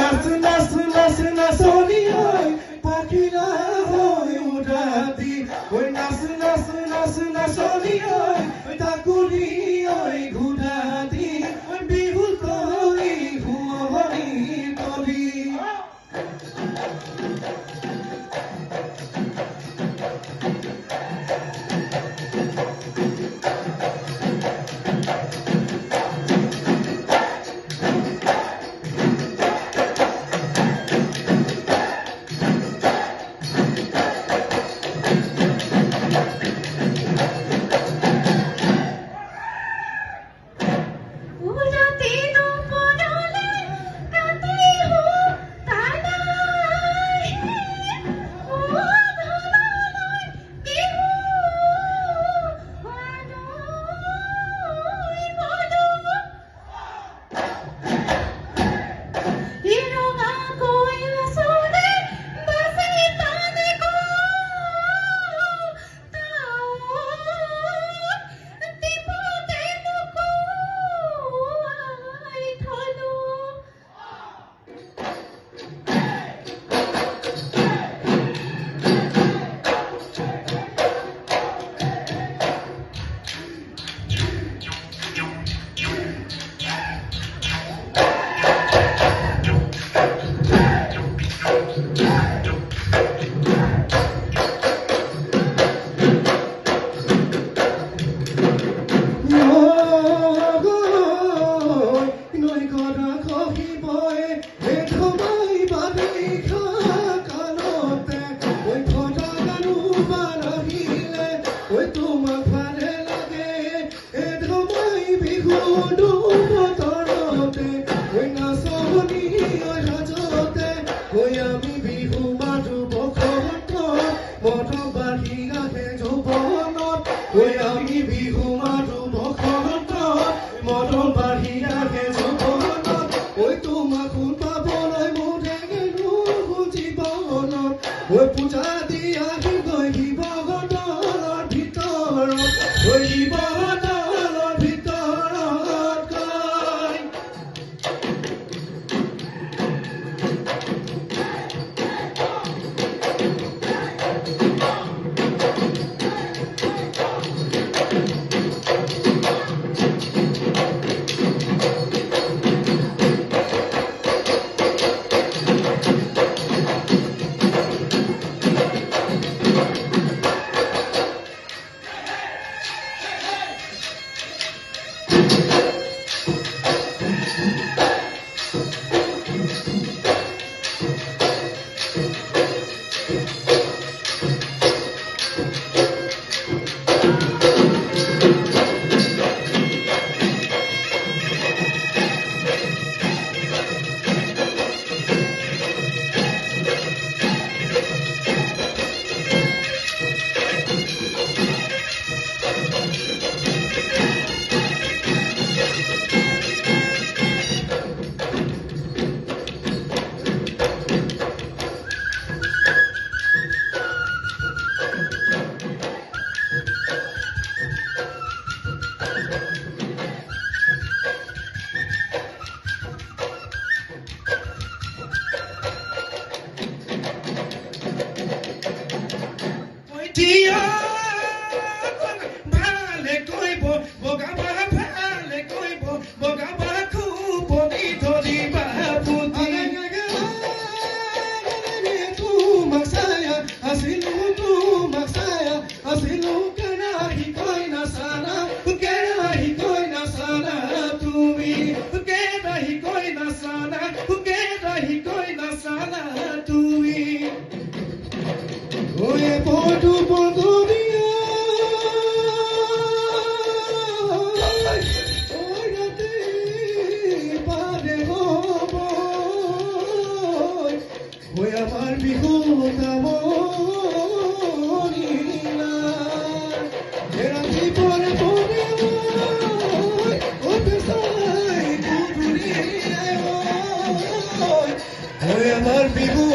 নাচ নাচ নাচ নাচনি হয় পাখিরা হয় উড়াতি ওই নাচ নাচ নাচ নাচনি হয় তাকুরি হয় ঘুরাতি ওই বিহু করি হুমনি করি আমি বিহু মাৰো বসন্ত মন বাঢ়ি আহে যৌৱনত আমি বিহু মাৰো বসন্ত মন বাঢ়ি আহে যৌৱনত তোমাক পাবলৈ মোৰে গেলো জীৱনত পূজা দি আহি গৈ শিৱদৌলৰ ভিতৰত শিৱদৌলৰ ভিতৰত গৈ ভালে কৈব বগাবা ভালে কৈব বগাবা খুব ধৰিবা তোমাক চায়া আছিলো কেৰাহী কৈ নাচানা কেৰাহী কৈ নাচানা তুমি কেৰাহী কৈ নাচানা কেৰাহী কৈ নাচানা তুমি ওয়ে বধু বধু আমাৰ বিহু ৰাতি পৰে পৰে আমাৰ বিহু